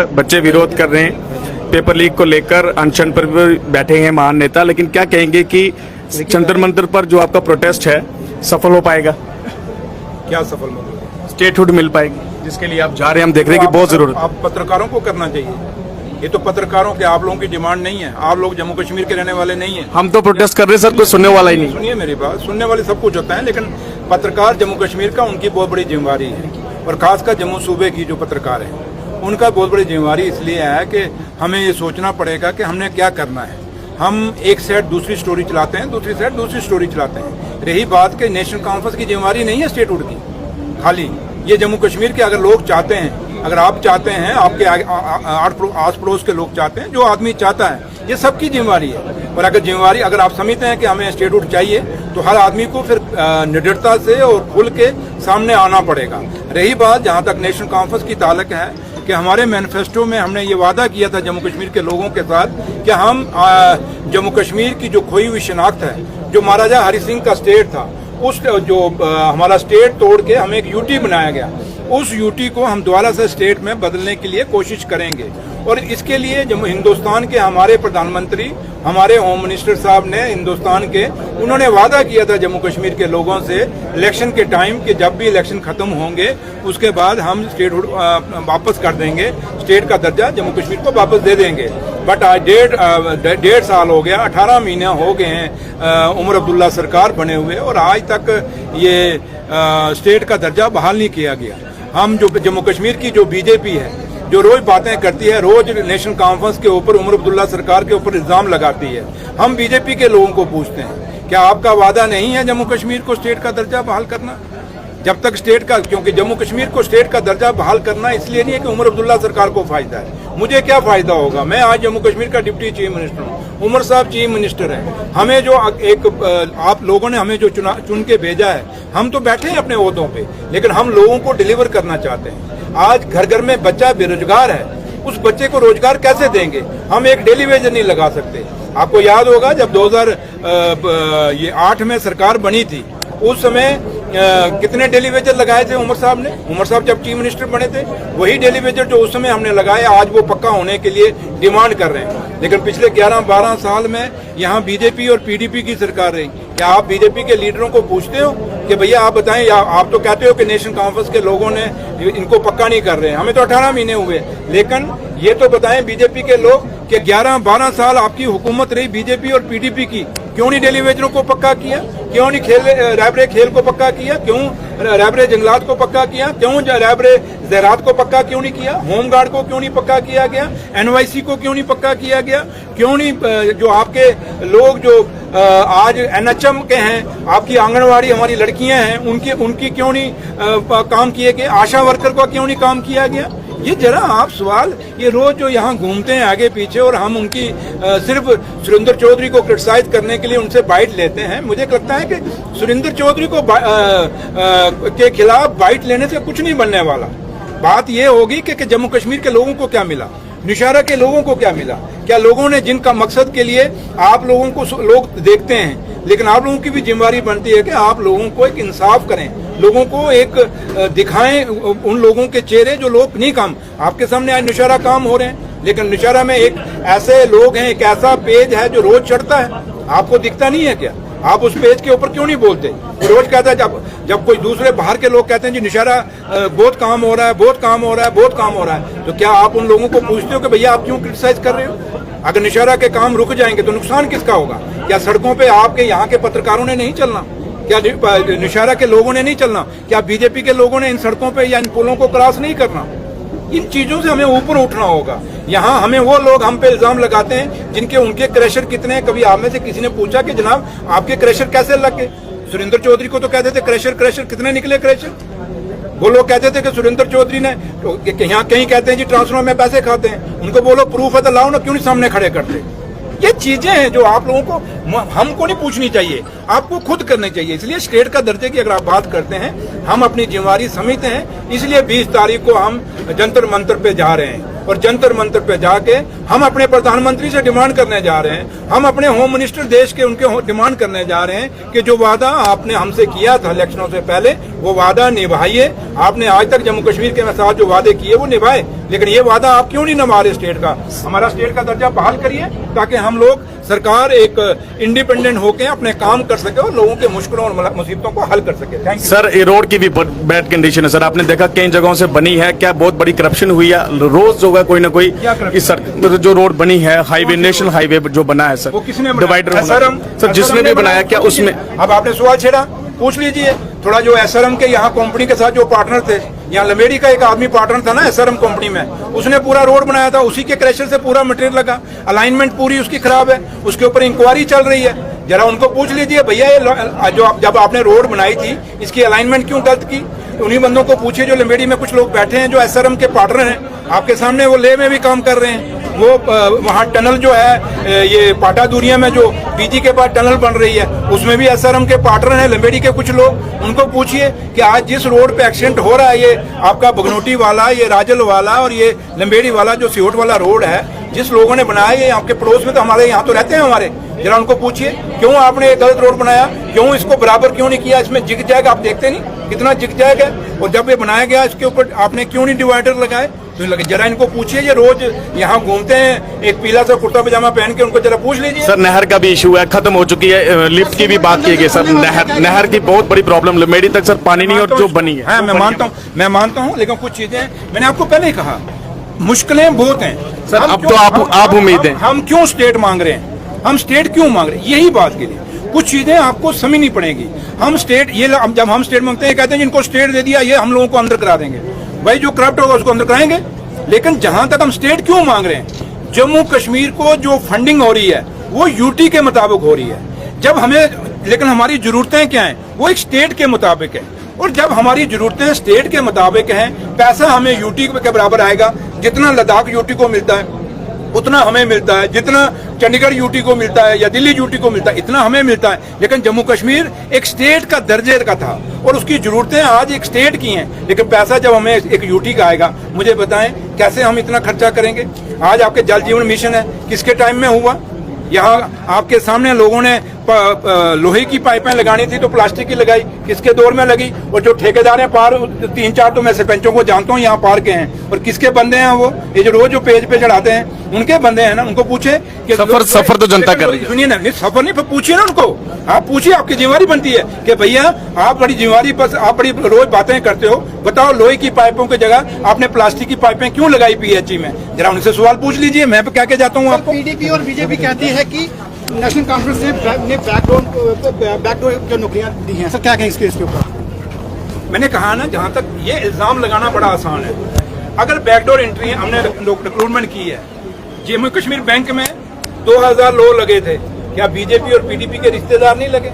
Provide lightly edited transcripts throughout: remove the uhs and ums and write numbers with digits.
बच्चे विरोध कर रहे हैं पेपर लीक को लेकर, अनशन पर भी बैठे हैं महान नेता, लेकिन क्या कहेंगे कि जंतर मंतर पर जो आपका प्रोटेस्ट है सफल हो पाएगा? क्या सफल होगा? स्टेटहुड मिल पाएगी जिसके लिए आप जा रहे हैं? हम देख रहे हैं कि बहुत जरूरत। आप पत्रकारों को करना चाहिए, ये तो पत्रकारों के आप लोगों की डिमांड नहीं है। आप लोग जम्मू कश्मीर के रहने वाले नहीं है। हम तो प्रोटेस्ट कर रहे हैं सर, कोई सुनने वाला ही नहीं। सुनिए मेरी बात, सुनने वाले सब कुछ होता है, लेकिन पत्रकार जम्मू कश्मीर का उनकी बहुत बड़ी जिम्मेवारी है, और खासकर जम्मू सूबे की जो पत्रकार है उनका बहुत बड़ी जिम्मेवारी इसलिए है कि हमें ये सोचना पड़ेगा कि हमने क्या करना है। हम एक साइड दूसरी स्टोरी चलाते हैं, दूसरी साइड दूसरी स्टोरी चलाते हैं। रही बात कि नेशनल कॉन्फ्रेंस की जिम्मेवारी नहीं है स्टेटहुड की खाली, ये जम्मू कश्मीर के अगर लोग चाहते हैं, अगर आप चाहते हैं, आपके आस पड़ोस के लोग चाहते हैं, जो आदमी चाहता है, ये सबकी जिम्मेवारी है। और अगर जिम्मेवारी अगर आप समझते हैं कि हमें स्टेटहुड चाहिए तो हर आदमी को फिर निडरता से और खुल के सामने आना पड़ेगा। रही बात जहाँ तक नेशनल कॉन्फ्रेंस की ताल्लुक है कि हमारे मैनिफेस्टो में हमने ये वादा किया था जम्मू कश्मीर के लोगों के साथ कि हम जम्मू कश्मीर की जो खोई हुई शिनाख्त है, जो महाराजा हरि सिंह का स्टेट था, उस जो हमारा स्टेट तोड़ के हमें एक यूटी बनाया गया, उस यूटी को हम दोबारा से स्टेट में बदलने के लिए कोशिश करेंगे। और इसके लिए जब हिंदुस्तान के हमारे प्रधानमंत्री, हमारे होम मिनिस्टर साहब ने हिंदुस्तान के, उन्होंने वादा किया था जम्मू कश्मीर के लोगों से इलेक्शन के टाइम कि जब भी इलेक्शन खत्म होंगे उसके बाद हम स्टेटहुड वापस कर देंगे, स्टेट का दर्जा जम्मू कश्मीर को वापस दे देंगे। बट आज डेढ़ साल हो गया, 18 महीने हो गए हैं उमर अब्दुल्ला सरकार बने हुए, और आज तक ये स्टेट का दर्जा बहाल नहीं किया गया। हम जो जम्मू कश्मीर की जो बीजेपी है, जो रोज बातें करती है, रोज नेशनल कॉन्फ्रेंस के ऊपर उमर अब्दुल्ला सरकार के ऊपर इल्जाम लगाती है, हम बीजेपी के लोगों को पूछते हैं क्या आपका वादा नहीं है जम्मू कश्मीर को स्टेट का दर्जा बहाल करना? जब तक स्टेट का, क्योंकि जम्मू कश्मीर को स्टेट का दर्जा बहाल करना इसलिए नहीं है कि उमर अब्दुल्ला सरकार को फायदा है, मुझे क्या फायदा होगा? मैं आज जम्मू कश्मीर का डिप्टी चीफ मिनिस्टर हूँ, उमर साहब चीफ मिनिस्टर है। हमें जो आप लोगों ने हमें जो चुन के भेजा है, हम तो बैठे हैं अपने ओहदों पे, लेकिन हम लोगों को डिलीवर करना चाहते हैं। आज घर घर में बच्चा बेरोजगार है, उस बच्चे को रोजगार कैसे देंगे? हम एक डेली वेज नहीं लगा सकते। आपको याद होगा जब 2008 में सरकार बनी थी, उस समय कितने डेली वेजर लगाए थे उमर साहब ने? उमर साहब जब चीफ मिनिस्टर बने थे, वही डेली वेजर जो उस समय हमने लगाए, आज वो पक्का होने के लिए डिमांड कर रहे हैं। लेकिन पिछले 11-12 साल में यहाँ बीजेपी और पीडीपी की सरकार रही। क्या आप बीजेपी के लीडरों को पूछते हो कि भैया आप बताएं, या आप तो कहते हो कि नेशनल कॉन्फ्रेंस के लोगों ने इनको पक्का नहीं कर रहे हैं, हमें तो 18 महीने हुए, लेकिन ये तो बताएं बीजेपी के लोग कि 11-12 साल आपकी हुकूमत रही बीजेपी और पीडीपी की, क्यों नहीं डेली वेजरों को पक्का किया? क्यों नहीं रैबरे खेल को पक्का किया? क्यों रैबरे जंगलात को पक्का किया? क्यों रैबरे ज़राअत को पक्का क्यों नहीं किया? होमगार्ड को क्यों नहीं पक्का किया गया? एनवाईसी को क्यों नहीं पक्का किया गया? क्यों नहीं जो आपके लोग जो आज एनएचएम के हैं, आपकी आंगनवाड़ी हमारी लड़कियां हैं, उनकी क्यों नहीं काम किए गए? आशा वर्कर को क्यों नहीं काम किया गया? ये जरा आप सवाल, ये रोज जो यहाँ घूमते हैं आगे पीछे, और हम उनकी सिर्फ सुरेंद्र चौधरी को क्रिटिसाइज करने के लिए उनसे बाइट लेते हैं। मुझे लगता है कि सुरेंद्र चौधरी को के खिलाफ बाइट लेने से कुछ नहीं बनने वाला। बात ये होगी कि जम्मू कश्मीर के लोगों को क्या मिला, निशारा के लोगों को क्या मिला, क्या लोगों ने जिनका मकसद के लिए आप लोगों को लोग देखते हैं, लेकिन आप लोगों की भी जिम्मेवारी बनती है कि आप लोगों को एक इंसाफ करें, लोगों को एक दिखाएं उन लोगों के चेहरे जो लोग नहीं काम। आपके सामने आज निशारा काम हो रहे हैं, लेकिन निशारा में एक ऐसे लोग हैं, एक ऐसा पेज है जो रोज चढ़ता है, आपको दिखता नहीं है क्या? आप उस पेज के ऊपर क्यों नहीं बोलते? रोज कहता है, जब कोई दूसरे बाहर के लोग कहते हैं जी निशारा बहुत काम हो रहा है, बहुत काम हो रहा है, बहुत काम हो रहा है, तो क्या आप उन लोगों को पूछते हो कि भैया आप क्यों क्रिटिसाइज कर रहे हो? अगर निशारा के काम रुक जाएंगे तो नुकसान किसका होगा? क्या सड़कों पे आपके यहाँ के पत्रकारों ने नहीं चलना? क्या निशारा के लोगों ने नहीं चलना? क्या बीजेपी के लोगों ने इन सड़कों पे या इन पुलों को क्रॉस नहीं करना? इन चीजों से हमें ऊपर उठना होगा। यहाँ हमें वो लोग हम पे इल्जाम लगाते हैं जिनके उनके क्रैशर कितने हैं। कभी आप में से किसी ने पूछा कि जनाब आपके क्रैशर कैसे लग गए? सुरेंद्र चौधरी को तो कहते थे क्रैशर कितने निकले क्रैशर? वो लोग कहते थे कि सुरेंद्र चौधरी ने, यहाँ कहीं कहते हैं जी ट्रांसफर में पैसे खाते हैं, उनको बोलो प्रूफ है तो लाओ ना, क्यों नहीं सामने खड़े करते? ये चीजें हैं जो आप लोगों को, हमको नहीं पूछनी चाहिए। आपको खुद करनी चाहिए। इसलिए स्टेट का दर्जे की अगर आप बात करते हैं, हम अपनी जिम्मेवारी समझते हैं। इसलिए 20 तारीख को हम जंतर मंतर पे जा रहे हैं और जंतर मंतर पे जाके हम अपने प्रधानमंत्री से डिमांड करने जा रहे हैं, हम अपने होम मिनिस्टर देश के उनके डिमांड करने जा रहे हैं कि जो वादा आपने हमसे किया था इलेक्शनों से पहले, वो वादा निभाइए। आपने आज तक जम्मू कश्मीर के साथ जो वादे किए वो निभाए, लेकिन ये वादा आप क्यों नहीं निभा रहे स्टेट का? हमारा स्टेट का दर्जा बहाल करिए ताकि हम लोग सरकार एक इंडिपेंडेंट होकर अपने काम कर सके और लोगों के मुश्किलों और मुसीबतों को हल कर सके। Thank you sir. ये रोड की भी बैड कंडीशन है सर, आपने देखा कई जगहों से बनी है, क्या बहुत बड़ी करप्शन हुई है? रोज होगा कोई ना कोई इस सड़क जो रोड बनी है, हाईवे नेशनल हाईवे जो बना है सर, वो किसने डिवाइडर सर जिसने भी बनाया, क्या उसमें अब आपने सवाल छेड़ा, पूछ लीजिए थोड़ा। जो एसआरएम के यहाँ कंपनी के साथ जो पार्टनर थे, यहाँ लमेड़ी का एक आदमी पार्टनर था ना एसआरएम कंपनी में, उसने पूरा रोड बनाया था, उसी के क्रैशर से पूरा मटेरियल लगा, अलाइनमेंट पूरी उसकी खराब है, उसके ऊपर इंक्वायरी चल रही है। जरा उनको पूछ लीजिए भैया ये जो जब आपने रोड बनाई थी इसकी अलाइनमेंट क्यों गलत की? उन्हीं बंदों को पूछिए जो लमेड़ी में कुछ लोग बैठे हैं जो एसआरएम के पार्टनर हैं, आपके सामने वो ले में भी काम कर रहे हैं। वो वहाँ टनल जो है ये पाटा दूरिया में जो पीजी के पास टनल बन रही है उसमें भी एसआरएम के पार्टनर हैं लंबेड़ी के कुछ लोग। उनको पूछिए कि आज जिस रोड पे एक्सीडेंट हो रहा है, ये आपका बगनोटी वाला, ये राजल वाला और ये लंबेड़ी वाला जो सियोट वाला रोड है, जिस लोगों ने बनाया ये आपके पड़ोस में तो हमारे यहाँ तो रहते हैं हमारे, जरा उनको पूछिए क्यों आपने गलत रोड बनाया, क्यों इसको बराबर क्यों नहीं किया? इसमें जिग जैग आप देखते नहीं कितना जिग जैग है, और जब ये बनाया गया इसके ऊपर आपने क्यों नहीं डिवाइडर लगाए? तो लगे जरा इनको पूछिए, ये रोज यहाँ घूमते हैं एक पीला सा कुर्ता पजामा पहन के, उनको जरा पूछ लीजिए। सर नहर का भी इशू है, खत्म हो चुकी है, लिफ्ट की भी बात की गई सर, नहर की बहुत बड़ी प्रॉब्लम, लमेड़ी तक सर पानी नहीं और जो बनी है। मैं मानता हूँ, लेकिन कुछ चीजें मैंने आपको पहले ही कहा मुश्किलें बहुत हैं सर। अब तो आप उम्मीद है हम क्यों स्टेट मांग रहे हैं, हम स्टेट क्यों मांग रहे हैं? यही बात के लिए कुछ चीजें आपको समझनी पड़ेगी। हम स्टेट ये जब हम स्टेट मांगते हैं कहते हैं जिनको स्टेट दे दिया ये हम लोगों को अंदर करा देंगे। भाई जो करप्ट होगा उसको अंदर कराएंगे, लेकिन जहां तक हम स्टेट क्यों मांग रहे हैं, जम्मू कश्मीर को जो फंडिंग हो रही है वो यूटी के मुताबिक हो रही है। जब हमें लेकिन हमारी जरूरतें क्या हैं वो एक स्टेट के मुताबिक है, और जब हमारी जरूरतें स्टेट के मुताबिक हैं, पैसा हमें यूटी के बराबर आएगा। जितना लद्दाख यूटी को मिलता है उतना हमें मिलता है, जितना चंडीगढ़ यूटी को मिलता है या दिल्ली यूटी को मिलता है इतना हमें मिलता है। लेकिन जम्मू कश्मीर एक स्टेट का दर्जे का था और उसकी जरूरतें आज एक स्टेट की हैं, लेकिन पैसा जब हमें एक यूटी का आएगा, मुझे बताएं कैसे हम इतना खर्चा करेंगे? आज आपके जल जीवन मिशन है, किसके टाइम में हुआ? यहाँ आपके सामने लोगों ने लोहे की पाइपें लगानी थी तो प्लास्टिक की लगाई, किसके दौर में लगी? और जो ठेकेदार हैं पार 3-4 तो मैं सरपंचों को जानता हूँ यहाँ पार के हैं, और किसके बंदे हैं वो? ये जो रोज जो पेज पे चढ़ाते हैं उनके बंदे हैं ना। उनको पूछे कि सफर तो जनता कर रही है। सुनिए ना, सफर नहीं, पूछिए ना उनको, आप पूछिए, आपकी जिम्मेवारी बनती है कि भैया आप बड़ी जिम्मेवारी पर आप बड़ी रोज बातें करते हो, बताओ लोहे की पाइपों की जगह आपने प्लास्टिक की पाइपें क्यों लगाई पीएचई में? जरा उनसे सवाल पूछ लीजिए, मैं क्या क्या जाता हूँ आपको। पीडीपी और बीजेपी कहती है कि नेशनल कॉन्फ्रेंस ने बैकडोर जो नौकरियां दी हैं, सर क्या कहें इसके ऊपर? मैंने कहा ना, जहां तक ये इल्जाम लगाना बड़ा आसान है। अगर बैकडोर एंट्री हमने रिक्रूटमेंट की है, जम्मू कश्मीर बैंक में 2000 लोग लगे थे, क्या बीजेपी और पीडीपी के रिश्तेदार नहीं लगे?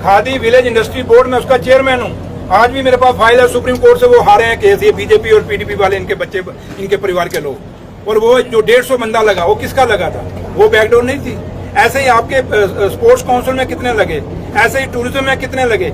खादी विलेज इंडस्ट्री बोर्ड में उसका चेयरमैन हूँ, आज भी मेरे पास फाइल है सुप्रीम कोर्ट से, वो हारे हैं केस, ये बीजेपी और पीडीपी वाले, इनके बच्चे, इनके परिवार के लोग। और वो जो 150 बंदा लगा, वो किसका लगा था? वो बैकडोर नहीं थी। ऐसे ही आपके स्पोर्ट्स काउंसिल में कितने लगे, ऐसे ही टूरिज्म में कितने लगे,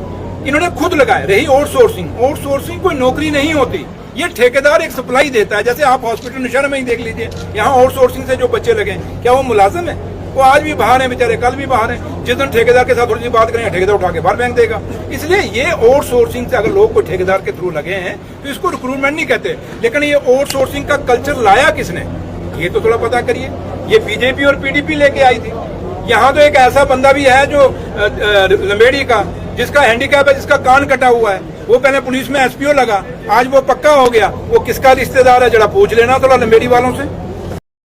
इन्होंने खुद लगाए। रही आउटसोर्सिंग कोई नौकरी नहीं होती, ये ठेकेदार एक सप्लाई देता है। जैसे आप हॉस्पिटल नशहर में ही देख लीजिए, यहाँ आउटसोर्सिंग से जो बच्चे लगे, क्या वो मुलाजिम है? वो आज भी बाहर हैं बेचारे, कल भी बाहर हैं। जिस दिन ठेकेदार के साथ थोड़ी सी बात करेंगे, ठेकेदार उठा के बाहर फेंक देगा। इसलिए ये आउटसोर्सिंग से अगर लोग कोई ठेकेदार के थ्रू लगे हैं तो इसको रिक्रूटमेंट नहीं कहते। लेकिन ये आउटसोर्सिंग का कल्चर लाया किसने, ये तो थोड़ा पता करिए। ये बीजेपी और पीडीपी लेके आई थी। यहाँ तो एक ऐसा बंदा भी है जो लंबेड़ी का, जिसका हैंडीकैप है, जिसका कान कटा हुआ है, वो पहले पुलिस में एसपीओ लगा, आज वो पक्का हो गया। वो किसका रिश्तेदार है, जरा पूछ लेना थोड़ा लंबेड़ी वालों से।